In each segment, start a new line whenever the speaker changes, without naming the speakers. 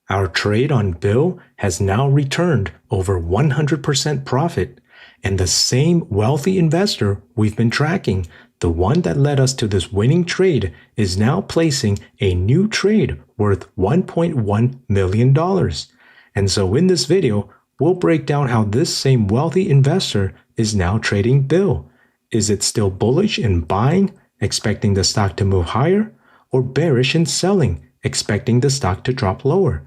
Our trade on Bill has now returned over 100% profit, and the same wealthy investor we've been tracking, the one that led us to this winning trade, is now placing a new trade worth $1.1 million. And so in this video, we'll break down how this same wealthy investor is now trading Bill. Is it still bullish in buying, expecting the stock to move higher, or bearish in selling, expecting the stock to drop lower?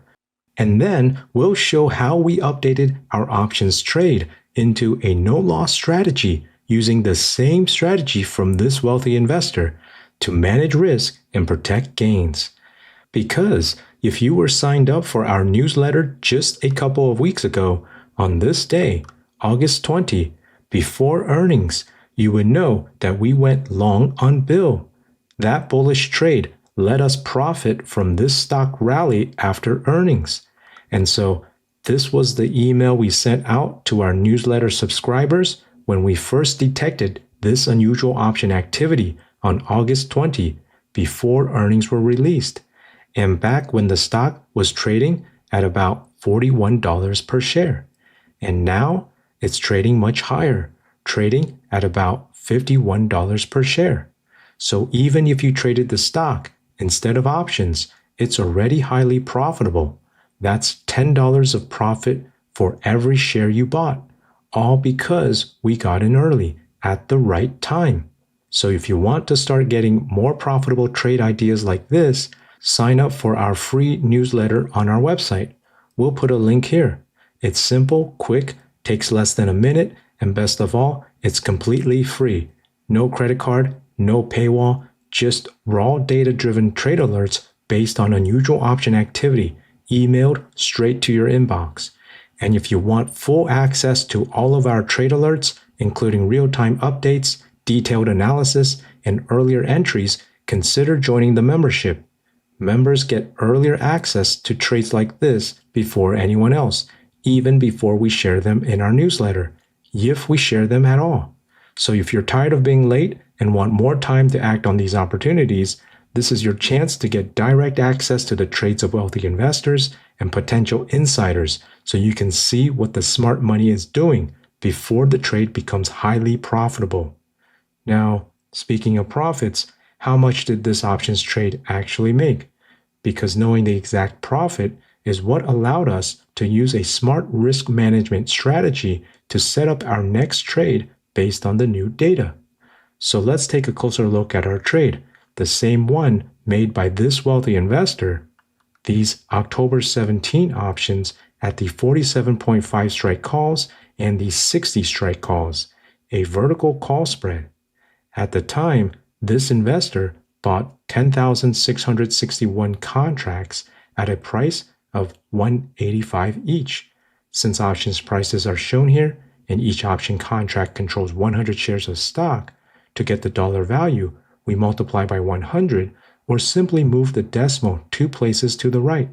And then we'll show how we updated our options trade into a no-loss strategy using the same strategy from this wealthy investor to manage risk and protect gains. Because if you were signed up for our newsletter just a couple of weeks ago, on this day, August 20, before earnings, you would know that we went long on Bill. That bullish trade let us profit from this stock rally after earnings. And so this was the email we sent out to our newsletter subscribers when we first detected this unusual option activity on August 20 before earnings were released, and back when the stock was trading at about $41 per share. And now it's trading much higher, trading at about $51 per share. So even if you traded the stock instead of options, it's already highly profitable. That's $10 of profit for every share you bought, all because we got in early at the right time. So if you want to start getting more profitable trade ideas like this, sign up for our free newsletter on our website. We'll put a link here. It's simple, quick, takes less than a minute, and best of all, it's completely free. No credit card, no paywall, just raw data-driven trade alerts based on unusual option activity, emailed straight to your inbox. And if you want full access to all of our trade alerts, including real-time updates, detailed analysis, and earlier entries, consider joining the membership. Members get earlier access to trades like this before anyone else, even before we share them in our newsletter, if we share them at all. So if you're tired of being late and want more time to act on these opportunities, this is your chance to get direct access to the trades of wealthy investors and potential insiders so you can see what the smart money is doing before the trade becomes highly profitable. Now, speaking of profits, how much did this options trade actually make? Because knowing the exact profit is what allowed us to use a smart risk management strategy to set up our next trade based on the new data. So let's take a closer look at our trade, the same one made by this wealthy investor, these October 17 options at the 47.5 strike calls and the 60 strike calls, a vertical call spread. At the time, this investor bought 10,661 contracts at a price of $185 each. Since options prices are shown here and each option contract controls 100 shares of stock, to get the dollar value, we multiply by 100 or simply move the decimal 2 places to the right.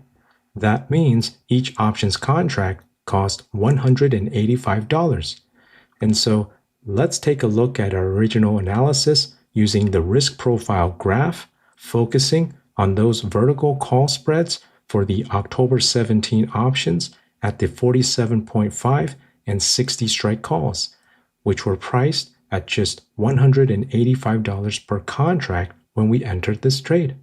That means each options contract cost $185. And so let's take a look at our original analysis using the risk profile graph, focusing on those vertical call spreads for the October 17 options at the 47.5 and 60 strike calls, which were priced at just $185 per contract when we entered this trade.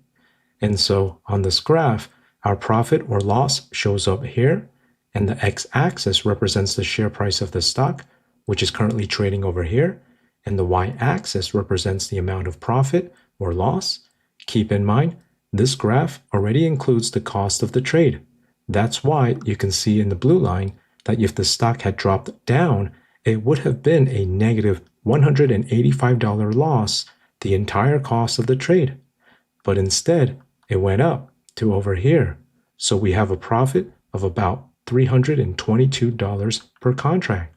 And so on this graph, our profit or loss shows up here, and the x-axis represents the share price of the stock, which is currently trading over here, and the y-axis represents the amount of profit or loss. Keep in mind, this graph already includes the cost of the trade. That's why you can see in the blue line that if the stock had dropped down, it would have been a negative $185 loss, the entire cost of the trade. But instead, it went up to over here. So we have a profit of about $322 per contract.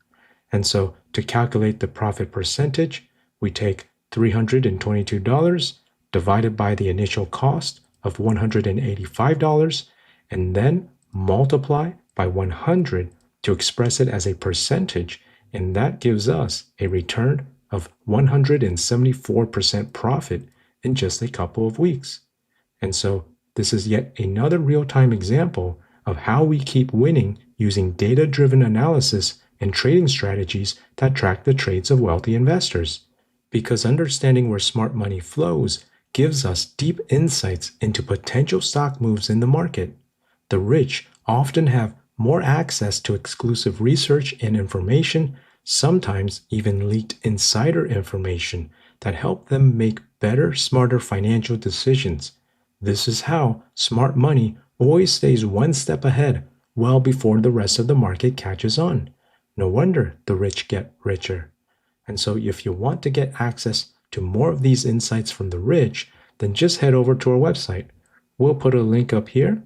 And so to calculate the profit percentage, we take $322 divided by the initial cost of $185 and then multiply by 100 to express it as a percentage, and that gives us a return of 174% profit in just a couple of weeks. And so this is yet another real-time example of how we keep winning using data-driven analysis and trading strategies that track the trades of wealthy investors. Because understanding where smart money flows gives us deep insights into potential stock moves in the market. The rich often have more access to exclusive research and information, sometimes even leaked insider information that help them make better, smarter financial decisions. This is how smart money always stays one step ahead, well before the rest of the market catches on. No wonder the rich get richer. And so if you want to get access to more of these insights from the rich, then just head over to our website. We'll put a link up here.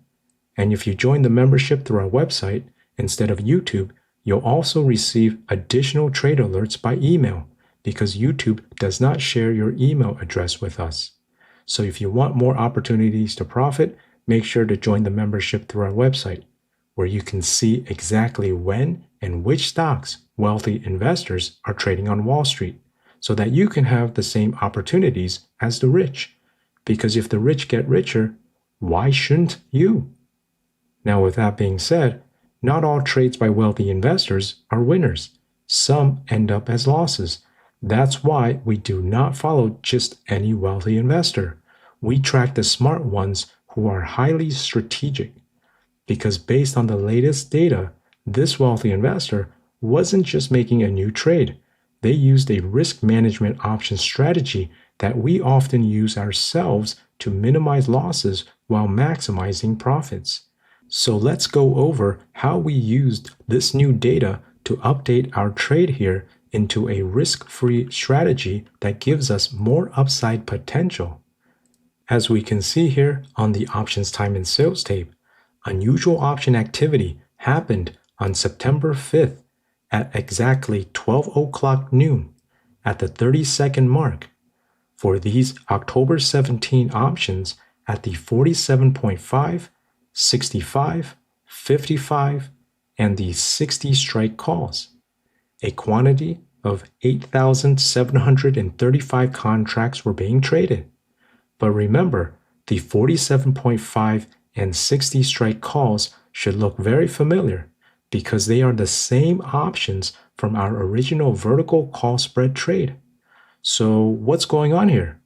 And if you join the membership through our website instead of YouTube, you'll also receive additional trade alerts by email because YouTube does not share your email address with us. So if you want more opportunities to profit, make sure to join the membership through our website, where you can see exactly when and which stocks wealthy investors are trading on Wall Street, so that you can have the same opportunities as the rich. Because if the rich get richer, why shouldn't you? Now, with that being said, not all trades by wealthy investors are winners. Some end up as losses. That's why we do not follow just any wealthy investor. We track the smart ones who are highly strategic. Because based on the latest data, this wealthy investor wasn't just making a new trade. They used a risk management option strategy that we often use ourselves to minimize losses while maximizing profits. So let's go over how we used this new data to update our trade here into a risk-free strategy that gives us more upside potential. As we can see here on the options time and sales tape, unusual option activity happened on September 5th at exactly 12 o'clock noon at the 30-second mark. For these October 17 options at the 47.5, 65, 55, and the 60 strike calls. A quantity of 8,735 contracts were being traded. But remember, the 47.5 and 60 strike calls should look very familiar because they are the same options from our original vertical call spread trade. So what's going on here?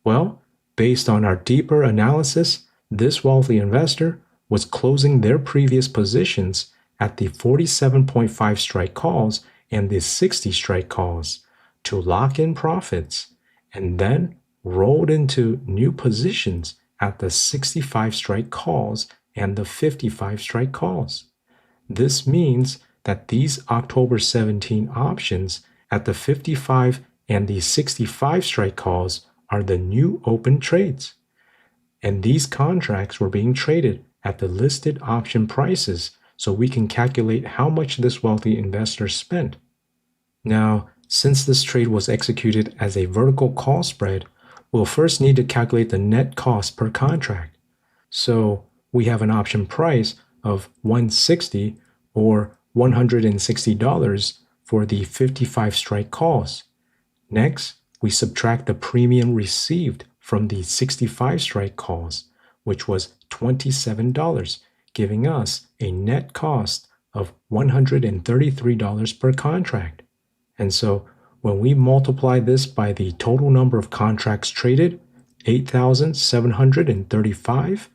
Well, based on our deeper analysis, this wealthy investor was closing their previous positions at the 47.5 strike calls and the 60 strike calls to lock in profits, and then rolled into new positions at the 65 strike calls and the 55 strike calls. This means that these October 17 options at the 55 and the 65 strike calls are the new open trades. And these contracts were being traded at the listed option prices so we can calculate how much this wealthy investor spent. Now, since this trade was executed as a vertical call spread, we'll first need to calculate the net cost per contract. So we have an option price of $160 or $160 for the 55 strike calls. Next, we subtract the premium received from the 65 strike calls, which was $27, giving us a net cost of $133 per contract. And so when we multiply this by the total number of contracts traded, 8,735,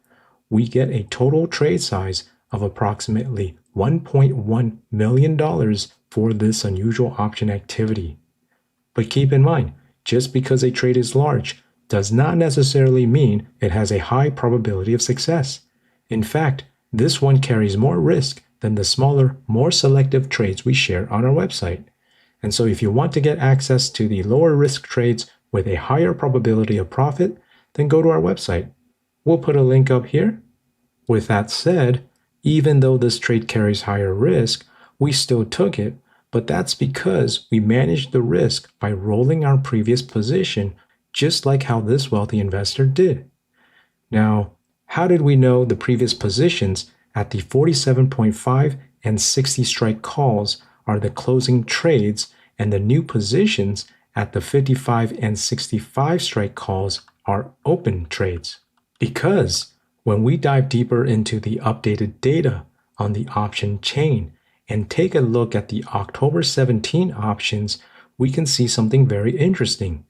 we get a total trade size of approximately $1.1 million for this unusual option activity. But keep in mind, just because a trade is large does not necessarily mean it has a high probability of success. In fact, this one carries more risk than the smaller, more selective trades we share on our website. And so if you want to get access to the lower risk trades with a higher probability of profit, then go to our website. We'll put a link up here. With that said, even though this trade carries higher risk, we still took it, but that's because we managed the risk by rolling our previous position, just like how this wealthy investor did. Now, how did we know the previous positions at the 47.5 and 60 strike calls are the closing trades and the new positions at the 55 and 65 strike calls are open trades? Because When we dive deeper into the updated data on the option chain and take a look at the October 17 options, we can see something very interesting.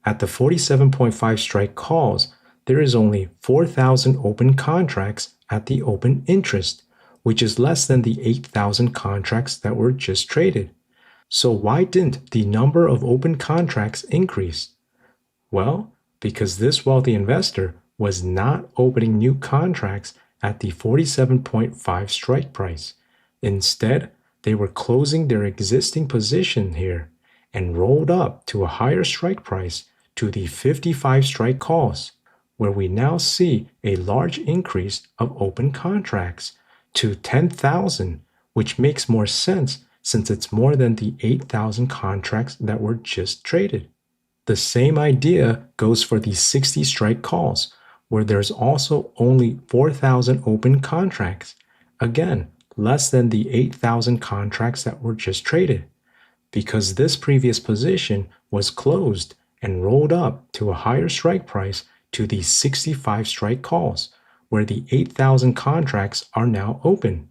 At the 47.5 strike calls, there is only 4,000 open contracts at the open interest, which is less than the 8,000 contracts that were just traded. So why didn't the number of open contracts increase? Well, because this wealthy investor was not opening new contracts at the 47.5 strike price. Instead, they were closing their existing position here and rolled up to a higher strike price to the 55 strike calls, where we now see a large increase of open contracts to 10,000, which makes more sense since it's more than the 8,000 contracts that were just traded. The same idea goes for the 60 strike calls, where there's also only 4,000 open contracts, again, less than the 8,000 contracts that were just traded, because this previous position was closed and rolled up to a higher strike price to the 65 strike calls, where the 8,000 contracts are now open.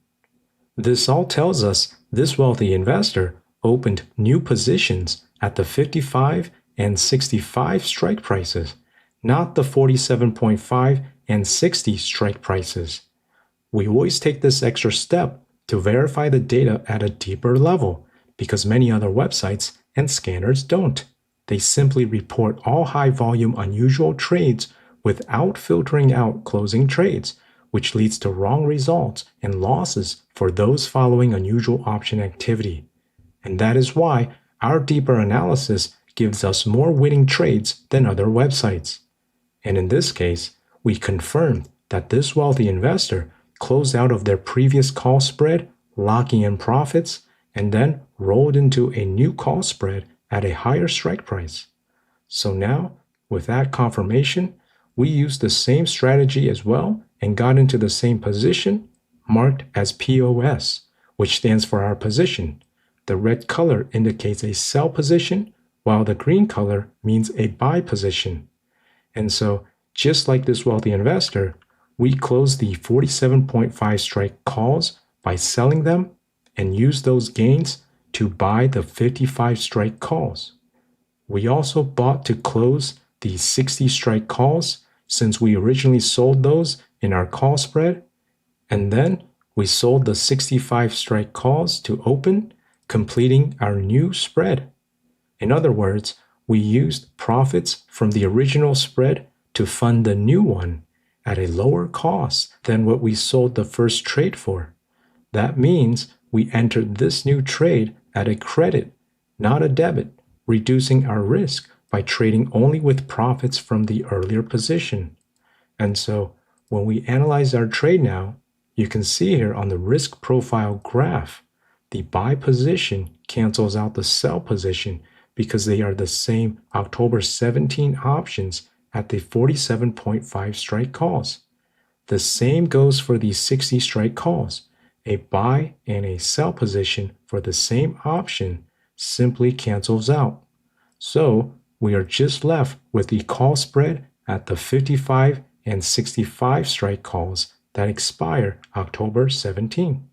This all tells us this wealthy investor opened new positions at the 55 and 65 strike prices, not the 47.5 and 60 strike prices. We always take this extra step to verify the data at a deeper level because many other websites and scanners don't. They simply report all high volume unusual trades without filtering out closing trades, which leads to wrong results and losses for those following unusual option activity. And that is why our deeper analysis gives us more winning trades than other websites. And in this case, we confirmed that this wealthy investor closed out of their previous call spread, locking in profits, and then rolled into a new call spread at a higher strike price. So now, with that confirmation, we used the same strategy as well and got into the same position, marked as POS, which stands for our position. The red color indicates a sell position, while the green color means a buy position. And so, just like this wealthy investor, we closed the 47.5 strike calls by selling them and used those gains to buy the 55 strike calls. We also bought to close the 60 strike calls since we originally sold those in our call spread, and then we sold the 65 strike calls to open, completing our new spread. In other words, we used profits from the original spread to fund the new one at a lower cost than what we sold the first trade for. That means we entered this new trade at a credit, not a debit, reducing our risk by trading only with profits from the earlier position. And so when we analyze our trade now, you can see here on the risk profile graph, the buy position cancels out the sell position because they are the same October 17 options at the 47.5 strike calls. The same goes for the 60 strike calls. A buy and a sell position for the same option simply cancels out. So we are just left with the call spread at the 55 and 65 strike calls that expire October 17.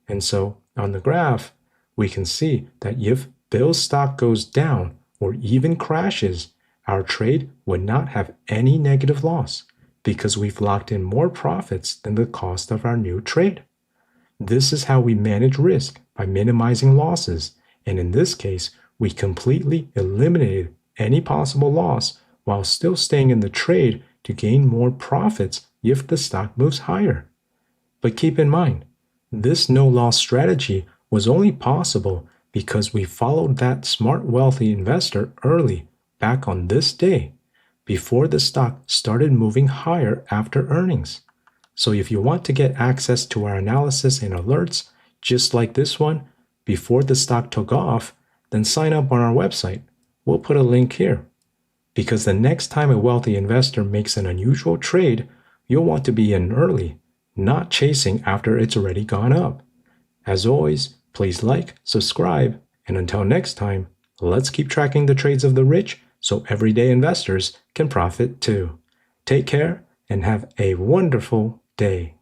And so on the graph, we can see that if Bill's stock goes down or even crashes, our trade would not have any negative loss because we've locked in more profits than the cost of our new trade. This is how we manage risk by minimizing losses, and in this case, we completely eliminated any possible loss while still staying in the trade to gain more profits if the stock moves higher. But keep in mind, this no-loss strategy was only possible because we followed that smart wealthy investor early back on this day, before the stock started moving higher after earnings. So if you want to get access to our analysis and alerts, just like this one, before the stock took off, then sign up on our website. We'll put a link here. Because the next time a wealthy investor makes an unusual trade, you'll want to be in early, not chasing after it's already gone up. As always, please like, subscribe, and until next time, let's keep tracking the trades of the rich so everyday investors can profit too. Take care and have a wonderful day.